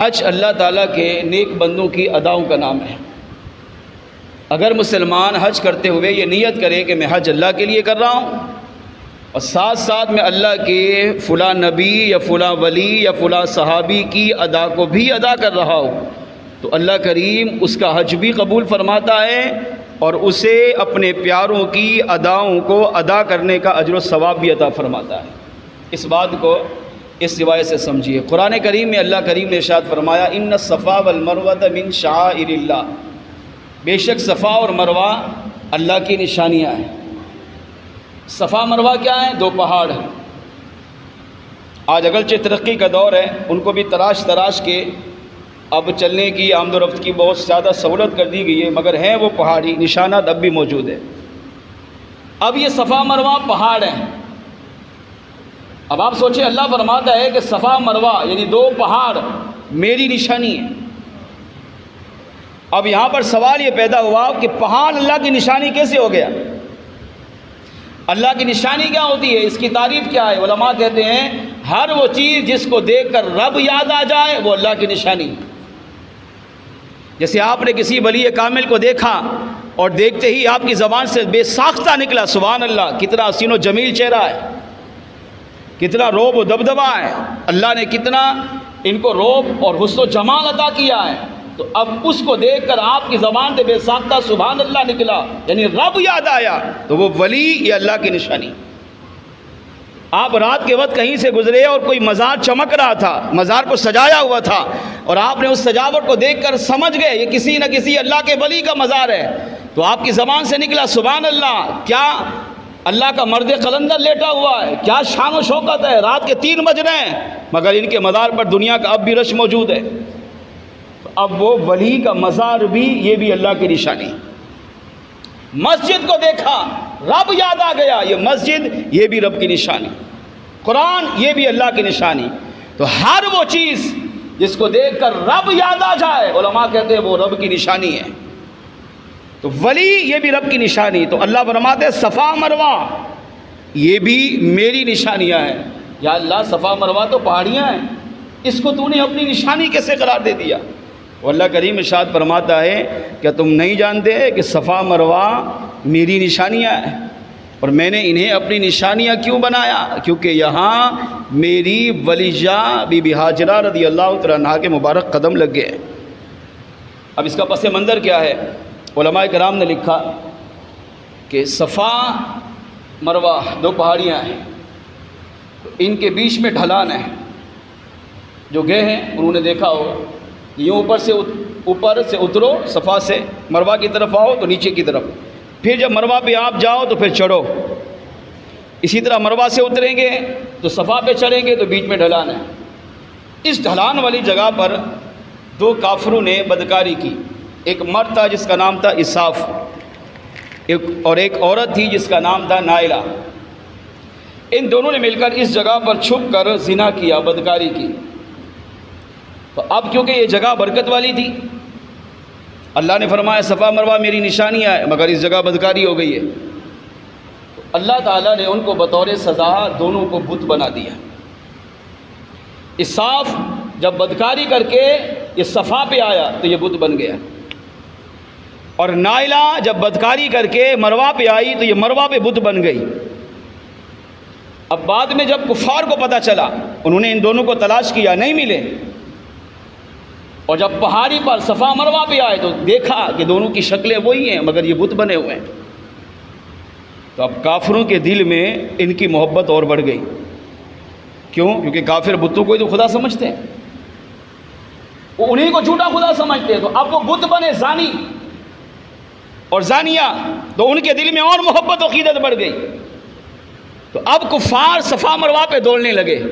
حج اللہ تعالیٰ کے نیک بندوں کی اداؤں کا نام ہے۔ اگر مسلمان حج کرتے ہوئے یہ نیت کرے کہ میں حج اللہ کے لیے کر رہا ہوں اور ساتھ ساتھ میں اللہ کے فلاں نبی یا فلاں ولی یا فلاں صحابی کی ادا کو بھی ادا کر رہا ہوں، تو اللہ کریم اس کا حج بھی قبول فرماتا ہے اور اسے اپنے پیاروں کی اداؤں کو ادا کرنے کا اجر و ثواب بھی عطا فرماتا ہے۔ اس بات کو اس روایت سے سمجھیے۔ قرآن کریم میں اللہ کریم نے ارشاد فرمایا ان الصفا والمروۃ من شعائر اللہ، بے شک صفا اور مروہ اللہ کی نشانیاں ہیں۔ صفا مروہ کیا ہیں؟ دو پہاڑ ہیں۔ آج اگرچہ ترقی کا دور ہے، ان کو بھی تراش کے اب چلنے کی آمد و رفت کی بہت زیادہ سہولت کر دی گئی ہے، مگر ہیں وہ پہاڑی نشانات اب بھی موجود ہیں۔ اب یہ صفا مروہ پہاڑ ہیں۔ اب آپ سوچیں، اللہ فرماتا ہے کہ صفا مروہ یعنی دو پہاڑ میری نشانی ہے۔ اب یہاں پر سوال یہ پیدا ہوا کہ پہاڑ اللہ کی نشانی کیسے ہو گیا؟ اللہ کی نشانی کیا ہوتی ہے؟ اس کی تعریف کیا ہے؟ علماء کہتے ہیں ہر وہ چیز جس کو دیکھ کر رب یاد آ جائے وہ اللہ کی نشانی ہے۔ جیسے آپ نے کسی ولی کامل کو دیکھا اور دیکھتے ہی آپ کی زبان سے بے ساختہ نکلا سبحان اللہ، کتنا حسین و جمیل چہرہ ہے، کتنا روب و دبدبہ ہے، اللہ نے کتنا ان کو روب اور حسن و جمال عطا کیا ہے، تو اب اس کو دیکھ کر آپ کی زبان سے بے ساختہ سبحان اللہ نکلا، یعنی رب یاد آیا، تو وہ ولی یہ اللہ کی نشانی۔ آپ رات کے وقت کہیں سے گزرے اور کوئی مزار چمک رہا تھا، مزار کو سجایا ہوا تھا، اور آپ نے اس سجاوٹ کو دیکھ کر سمجھ گئے یہ کسی نہ کسی اللہ کے ولی کا مزار ہے، تو آپ کی زبان سے نکلا سبحان اللہ، کیا اللہ کا مرد قلندر لیٹا ہوا ہے، کیا شان و شوکت ہے، رات کے 3 بج رہے ہیں مگر ان کے مزار پر دنیا کا اب بھی رش موجود ہے۔ تو اب وہ ولی کا مزار بھی یہ بھی اللہ کی نشانی۔ مسجد کو دیکھا رب یاد آ گیا، یہ مسجد یہ بھی رب کی نشانی، قرآن یہ بھی اللہ کی نشانی۔ تو ہر وہ چیز جس کو دیکھ کر رب یاد آ جائے علماء کہتے ہیں وہ رب کی نشانی ہے۔ تو ولی یہ بھی رب کی نشانی۔ تو اللہ فرماتے ہیں صفا مروہ یہ بھی میری نشانیاں ہیں۔ یا اللہ صفا مروہ تو پہاڑیاں ہیں، اس کو تو نے اپنی نشانی کیسے قرار دے دیا؟ اور اللہ کریم ارشاد فرماتا ہے کہ تم نہیں جانتے کہ صفا مروہ میری نشانیاں ہیں، اور میں نے انہیں اپنی نشانیاں کیوں بنایا؟ کیونکہ یہاں میری ولیجہ بی بی ہاجرہ رضی اللہ تعالیٰ عنہا کے مبارک قدم لگ گئے۔ اب اس کا پس منظر کیا ہے؟ علماء کرام نے لکھا کہ صفا مروہ 2 پہاڑیاں ہیں، ان کے بیچ میں ڈھلان ہے۔ جو گئے ہیں انہوں نے دیکھا ہوگا، یوں اوپر سے اترو، صفا سے مروہ کی طرف آؤ تو نیچے کی طرف، پھر جب مروہ پہ آپ جاؤ تو پھر چڑھو، اسی طرح مروہ سے اتریں گے تو صفا پہ چڑھیں گے تو بیچ میں ڈھلان ہے۔ اس ڈھلان والی جگہ پر 2 کافروں نے بدکاری کی، ایک مرد تھا جس کا نام تھا اساف، اور ایک عورت تھی جس کا نام تھا نائلہ۔ ان دونوں نے مل کر اس جگہ پر چھپ کر زنا کیا، بدکاری کی۔ تو اب کیونکہ یہ جگہ برکت والی تھی، اللہ نے فرمایا صفا مروہ میری نشانیاں ہے، مگر اس جگہ بدکاری ہو گئی ہے، تو اللہ تعالیٰ نے ان کو بطور سزا دونوں کو بت بنا دیا۔ اساف جب بدکاری کر کے یہ صفا پہ آیا تو یہ بت بن گیا، اور نائلہ جب بدکاری کر کے مروہ پہ آئی تو یہ مروہ پہ بت بن گئی۔ اب بعد میں جب کفار کو پتہ چلا، انہوں نے ان دونوں کو تلاش کیا، نہیں ملے، اور جب پہاڑی پر صفا مروہ پہ آئے تو دیکھا کہ دونوں کی شکلیں وہی ہیں مگر یہ بت بنے ہوئے ہیں۔ تو اب کافروں کے دل میں ان کی محبت اور بڑھ گئی۔ کیوں؟ کیونکہ کافر بتوں کو ہی تو خدا سمجھتے ہیں، وہ انہیں کو جھوٹا خدا سمجھتے ہیں، تو اب وہ بت بنے زانی اور زانیہ، تو ان کے دل میں اور محبت و عقیدت بڑھ گئی۔ تو اب کفار صفا مروہ پہ دوڑنے لگے۔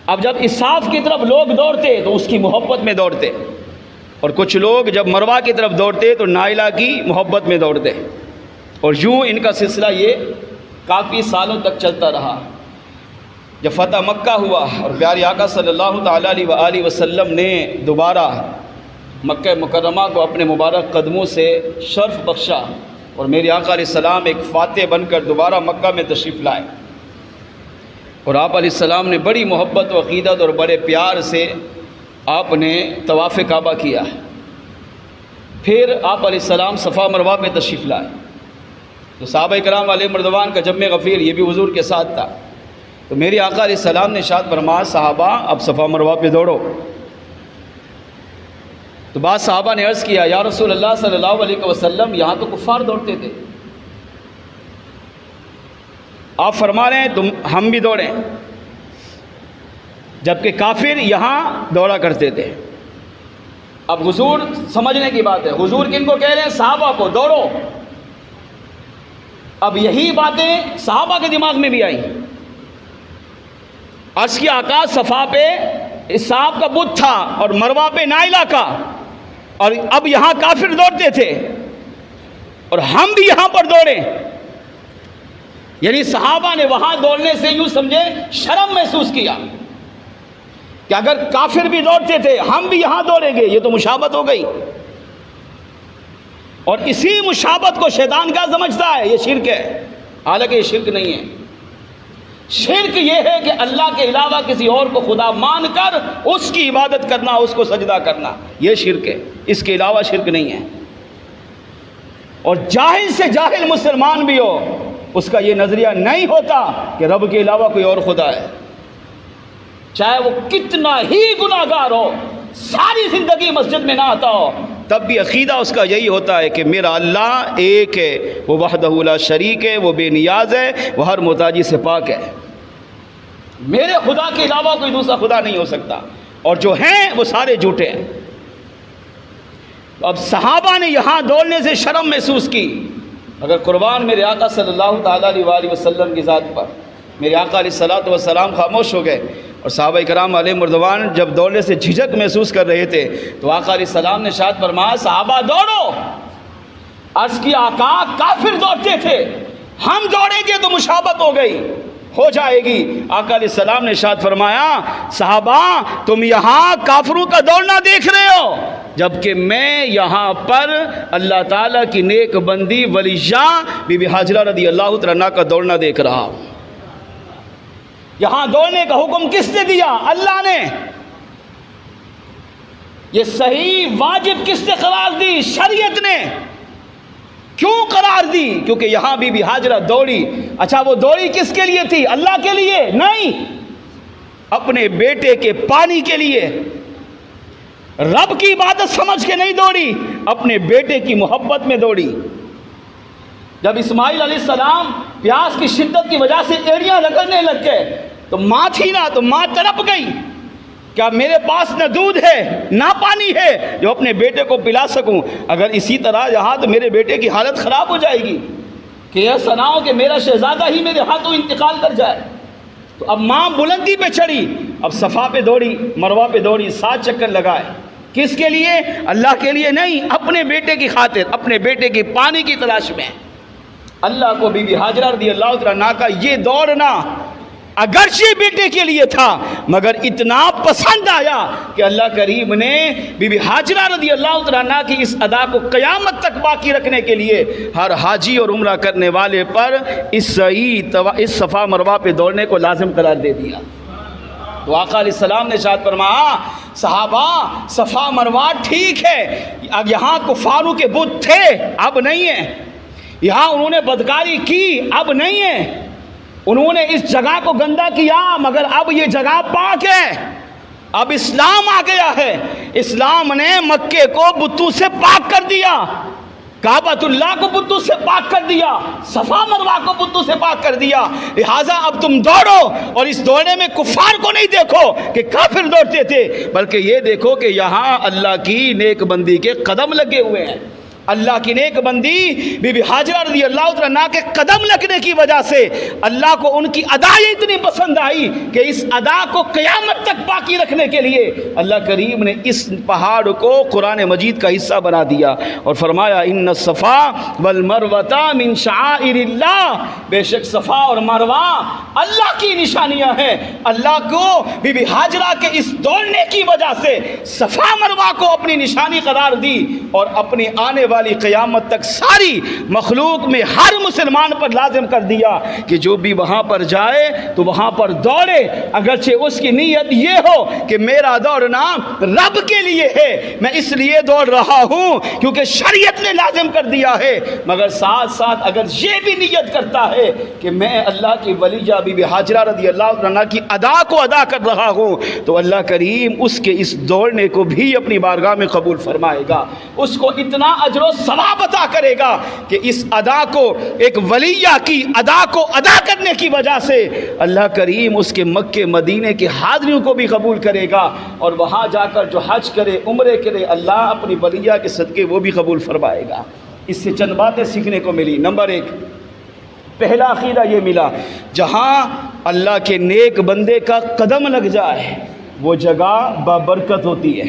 اب جب اساف کی طرف لوگ دوڑتے تو اس کی محبت میں دوڑتے، اور کچھ لوگ جب مروہ کی طرف دوڑتے تو نائلہ کی محبت میں دوڑتے، اور یوں ان کا سلسلہ یہ کافی سالوں تک چلتا رہا۔ جب فتح مکہ ہوا اور پیارے آقا صلی اللہ تعالیٰ علیہ وآلہ وسلم نے دوبارہ مکہ مکرمہ کو اپنے مبارک قدموں سے شرف بخشا، اور میرے آقا علیہ السلام ایک فاتح بن کر دوبارہ مکہ میں تشریف لائے، اور آپ علیہ السلام نے بڑی محبت و عقیدت اور بڑے پیار سے آپ نے طواف کعبہ کیا، پھر آپ علیہ السلام صفا مروہ پہ تشریف لائے. تو صحابہ کرام علیہ مردوان کا جمع غفیر یہ بھی حضور کے ساتھ تھا. تو میرے آقا علیہ السلام نے ارشاد فرمایا صحابہ اب صفا مروہ پہ دوڑو. تو بعض صحابہ نے عرض کیا یا رسول اللہ صلی اللہ علیہ وسلم یہاں تو کفار دوڑتے تھے، آپ فرما رہے ہیں ہم بھی دوڑیں، جبکہ کافر یہاں دوڑا کرتے تھے. اب حضور سمجھنے کی بات ہے، حضور کن کو کہہ رہے ہیں؟ صحابہ کو، دوڑو. اب یہی باتیں صحابہ کے دماغ میں بھی آئی. عرض کی آقا صفا پہ اسحاق کا بت تھا اور مروہ پہ نائلہ کا، اور اب یہاں کافر دوڑتے تھے اور ہم بھی یہاں پر دوڑیں. یعنی صحابہ نے وہاں دوڑنے سے یوں سمجھے شرم محسوس کیا کہ اگر کافر بھی دوڑتے تھے ہم بھی یہاں دوڑیں گے، یہ تو مشابہت ہو گئی. اور اسی مشابہت کو شیطان کیا سمجھتا ہے؟ یہ شرک ہے. حالانکہ یہ شرک نہیں ہے. شرک یہ ہے کہ اللہ کے علاوہ کسی اور کو خدا مان کر اس کی عبادت کرنا، اس کو سجدہ کرنا، یہ شرک ہے. اس کے علاوہ شرک نہیں ہے. اور جاہل سے جاہل مسلمان بھی ہو اس کا یہ نظریہ نہیں ہوتا کہ رب کے علاوہ کوئی اور خدا ہے، چاہے وہ کتنا ہی گناہگار ہو، ساری زندگی مسجد میں نہ آتا ہو، تب بھی عقیدہ اس کا یہی ہوتا ہے کہ میرا اللہ ایک ہے، وہ وحدہ لا شریک ہے، وہ بے نیاز ہے، وہ ہر محتاجی سے پاک ہے. میرے خدا کے علاوہ کوئی دوسرا خدا نہیں ہو سکتا، اور جو ہیں وہ سارے جھوٹے ہیں. اب صحابہ نے یہاں دوڑنے سے شرم محسوس کی. اگر قربان میرے آقا صلی اللہ تعالیٰ علیہ وسلم کی ذات پر، میرے آقا علیہ السلام خاموش ہو گئے اور صحابہ کرام علیہ مردوان جب دوڑنے سے جھجک محسوس کر رہے تھے تو آقا علیہ السلام نے ارشاد فرمایا صحابہ دوڑو. عرض کی آقا کافر دوڑتے تھے، ہم دوڑیں گے تو مشابہت ہو جائے گی. آقا علیہ السلام نے ارشاد فرمایا صحابہ تم یہاں کافروں کا دوڑنا دیکھ رہے ہو، جبکہ میں یہاں پر اللہ تعالیٰ کی نیک بندی ولیجہ بی بی حاجرہ رضی اللہ تعالیٰ عنہا کا دوڑنا دیکھ رہا ہوں. یہاں دوڑنے کا حکم کس نے دیا؟ اللہ نے. یہ صحیح واجب کس نے قرار دی؟ شریعت نے. کیوں قرار دی؟ کیونکہ یہاں بی بی حاجرہ دوڑی. اچھا وہ دوڑی کس کے لیے تھی؟ اللہ کے لیے نہیں، اپنے بیٹے کے پانی کے لیے. رب کی عبادت سمجھ کے نہیں دوڑی، اپنے بیٹے کی محبت میں دوڑی. جب اسماعیل علیہ السلام پیاس کی شدت کی وجہ سے ایڑیاں رگڑنے لگ گئے تو ماں تھی نا، تو ماں تڑپ گئی، کیا میرے پاس نہ دودھ ہے نہ پانی ہے جو اپنے بیٹے کو پلا سکوں؟ اگر اسی طرح یہاں تو میرے بیٹے کی حالت خراب ہو جائے گی کہ ایسا نہ ہو کہ میرا شہزادہ ہی میرے ہاتھوں انتقال کر جائے. تو اب ماں بلندی پہ چڑھی، اب صفا پہ دوڑی، مروہ پہ دوڑی، 7 چکر لگائے. کس کے لیے؟ اللہ کے لیے نہیں، اپنے بیٹے کی خاطر، اپنے بیٹے کی پانی کی تلاش میں. اللہ کو بی بی حاجرہ رضی اللہ تعالیٰ عنہا کا یہ دوڑنا اگرچہ بیٹے کے لیے تھا مگر اتنا پسند آیا کہ اللہ کریم نے بی بی حاجرہ رضی اللہ تعالیٰ عنہا کی اس ادا کو قیامت تک باقی رکھنے کے لیے ہر حاجی اور عمرہ کرنے والے پر اس صفا مروہ پہ دوڑنے کو لازم قرار دے دیا. تو آقا علیہ السلام نے ارشاد فرمایا صحابہ صفا مروہ ٹھیک ہے، اب یہاں کفاروں کے بت تھے اب نہیں ہیں، یہاں انہوں نے بدکاری کی اب نہیں ہے، انہوں نے اس جگہ کو گندا کیا مگر اب یہ جگہ پاک ہے، اب اسلام آ گیا ہے. اسلام نے مکے کو بتوں سے پاک کر دیا، کعبۃ اللہ کو بتوں سے پاک کر دیا، صفا مروہ کو بتوں سے پاک کر دیا. لہٰذا اب تم دوڑو، اور اس دوڑنے میں کفار کو نہیں دیکھو کہ کافر دوڑتے تھے، بلکہ یہ دیکھو کہ یہاں اللہ کی نیک بندی کے قدم لگے ہوئے ہیں. اللہ کی نیک بندی بی بی حاجرہ رضی اللہ تعالیٰ عنہا کے قدم لگنے کی وجہ سے اللہ کو ان کی ادا اتنی پسند آئی کہ اس ادا کو قیامت تک باقی رکھنے کے لیے اللہ کریم نے اس پہاڑ کو قرآن مجید کا حصہ بنا دیا اور فرمایا ان الصفا والمروہ من شعائر اللہ، بے شک صفا اور مروہ اللہ کی نشانیاں ہیں. اللہ کو بی بی حاجرہ کے اس دوڑنے کی وجہ سے صفا مروہ کو اپنی نشانی قرار دی اور اپنی آنے والی والی قیامت تک ساری مخلوق میں ہر مسلمان پر لازم کر دیا کہ جو بھی وہاں پر جائے تو وہاں پر دوڑے، اگرچہ اس کی نیت یہ ہو کہ میرا دوڑنا رب کے لیے ہے، میں اس لیے دوڑ رہا ہوں کیونکہ شریعت نے لازم کر دیا ہے، مگر ساتھ ساتھ اگر یہ بھی نیت کرتا ہے کہ میں اللہ کی ولیجہ بی بی ہاجرہ رضی اللہ عنہا کی ادا کو ادا کر رہا ہوں، تو اللہ کریم اس کے اس دوڑنے کو بھی اپنی بارگاہ میں قبول فرمائے گا، اس کو اتنا اجر و ثواب عطا کرے گا کہ اس ادا کو، ایک ولیہ کی ادا کو ادا کرنے کی وجہ سے اللہ کریم اس کے مکے مدینے کے حاضریوں کو بھی قبول کرے گا، اور وہاں جا کر جو حج کرے، عمرے کرے، اللہ اپنی ولیہ کے صدقے وہ بھی قبول فرمائے گا۔ اس سے چند باتیں سیکھنے کو ملی۔ نمبر 1، پہلا عقیدہ یہ ملا، جہاں اللہ کے نیک بندے کا قدم لگ جائے وہ جگہ بابرکت ہوتی ہے۔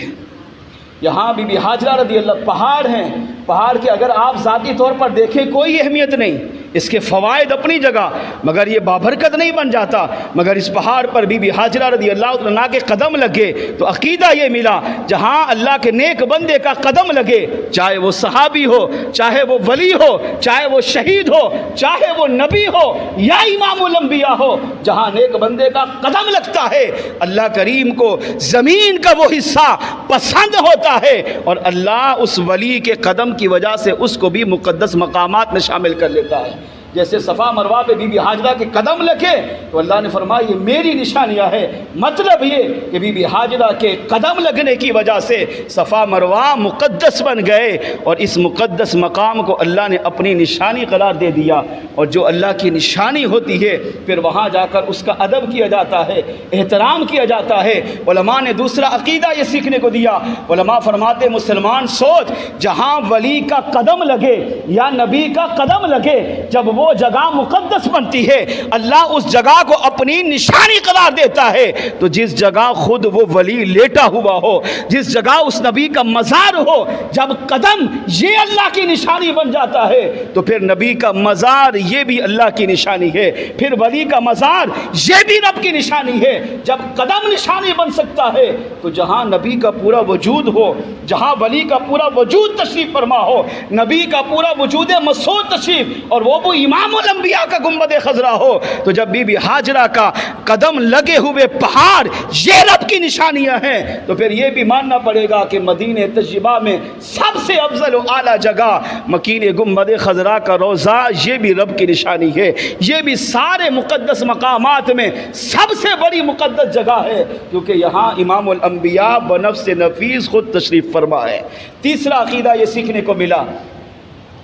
یہاں بی بی ہاجرہ رضی اللہ، پہاڑ ہیں، پہاڑ کے اگر آپ ذاتی طور پر دیکھیں کوئی اہمیت نہیں، اس کے فوائد اپنی جگہ، مگر یہ بابرکت نہیں بن جاتا، مگر اس پہاڑ پر بی بی ہاجرہ رضی اللہ عنہا کے قدم لگے تو عقیدہ یہ ملا، جہاں اللہ کے نیک بندے کا قدم لگے، چاہے وہ صحابی ہو، چاہے وہ ولی ہو، چاہے وہ شہید ہو، چاہے وہ نبی ہو یا امام الانبیاء ہو، جہاں نیک بندے کا قدم لگتا ہے اللہ کریم کو زمین کا وہ حصہ پسند ہوتا ہے، اور اللہ اس ولی کے قدم کی وجہ سے اس کو بھی مقدس مقامات میں شامل کر لیتا ہے۔ جیسے صفا مروہ پہ بی بی ہاجرہ کے قدم لگے تو اللہ نے فرمایا یہ میری نشانیاں ہے، مطلب یہ کہ بی بی ہاجرہ کے قدم لگنے کی وجہ سے صفا مروہ مقدس بن گئے، اور اس مقدس مقام کو اللہ نے اپنی نشانی قرار دے دیا، اور جو اللہ کی نشانی ہوتی ہے پھر وہاں جا کر اس کا ادب کیا جاتا ہے، احترام کیا جاتا ہے۔ علماء نے دوسرا عقیدہ یہ سیکھنے کو دیا، علماء فرماتے مسلمان سوچ، جہاں ولی کا قدم لگے یا نبی کا قدم لگے، جب وہ جگہ مقدس بنتی ہے اللہ اس جگہ کو اپنی نشانی قرار دیتا ہے، تو جس جگہ خود وہ ولی لیٹا ہوا ہو، جس جگہ اس نبی کا مزار ہو، جب قدم یہ اللہ کی نشانی بن جاتا ہے تو پھر نبی کا مزار یہ بھی اللہ کی نشانی ہے، پھر ولی کا مزار یہ بھی رب کی نشانی ہے۔ جب قدم نشانی بن سکتا ہے تو جہاں نبی کا پورا وجود ہو، جہاں ولی کا پورا وجود تشریف فرما ہو، نبی کا پورا وجود مسعود تشریف، اور وہ امام الانبیاء کا گنبد خضرا ہو، تو جب بی بی ہاجرہ کا قدم لگے ہوئے پہاڑ یہ رب کی نشانیاں ہیں، تو پھر یہ بھی ماننا پڑے گا کہ مدینہ طیبہ میں سب سے افضل و اعلیٰ جگہ مکین گنبد خضرا کا روضہ یہ بھی رب کی نشانی ہے، یہ بھی سارے مقدس مقامات میں سب سے بڑی مقدس جگہ ہے، کیونکہ یہاں امام الانبیاء بنفس نفیس خود تشریف فرما ہے۔ تیسرا عقیدہ یہ سیکھنے کو ملا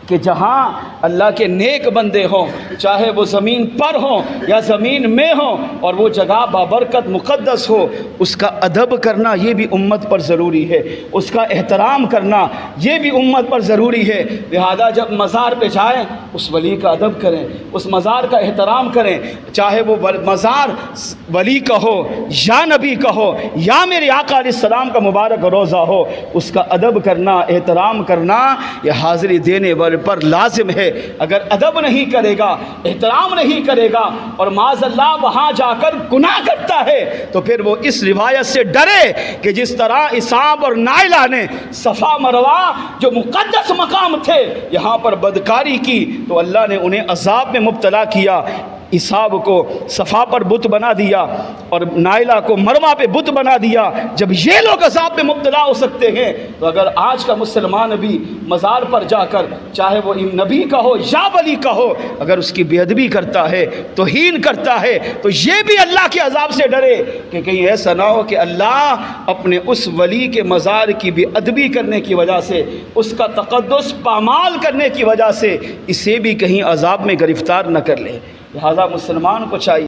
کہ جہاں اللہ کے نیک بندے ہوں، چاہے وہ زمین پر ہوں یا زمین میں ہوں، اور وہ جگہ بابرکت مقدس ہو، اس کا ادب کرنا یہ بھی امت پر ضروری ہے، اس کا احترام کرنا یہ بھی امت پر ضروری ہے۔ لہذا جب مزار پہ جائیں اس ولی کا ادب کریں، اس مزار کا احترام کریں، چاہے وہ مزار ولی کا ہو یا نبی کا ہو یا میرے آقا علیہ السلام کا مبارک روضہ ہو، اس کا ادب کرنا، احترام کرنا یہ حاضری دینے والے پر لازم ہے۔ اگر ادب نہیں کرے گا، احترام نہیں کرے گا، اور معاذ اللہ وہاں جا کر گناہ کرتا ہے، تو پھر وہ اس روایت سے ڈرے کہ جس طرح اسحاق اور نائلہ نے صفا مروہ جو مقدس مقام تھے یہاں پر بدکاری کی تو اللہ نے انہیں عذاب میں مبتلا کیا۔ اسحاق کو صفا پر بت بنا دیا اور نائلہ کو مروہ پہ بت بنا دیا۔ جب یہ لوگ عذاب میں مبتلا ہو سکتے ہیں تو اگر آج کا مسلمان بھی مزار پر جا کر چاہے وہ نبی کا ہو یا ولی کا ہو اگر اس کی بے ادبی کرتا ہے، توہین کرتا ہے، تو یہ بھی اللہ کے عذاب سے ڈرے کہ کہیں ایسا نہ ہو کہ اللہ اپنے اس ولی کے مزار کی بے ادبی کرنے کی وجہ سے، اس کا تقدس پامال کرنے کی وجہ سے اسے بھی کہیں عذاب میں گرفتار نہ کر لے۔ لہذا مسلمان کو چاہیے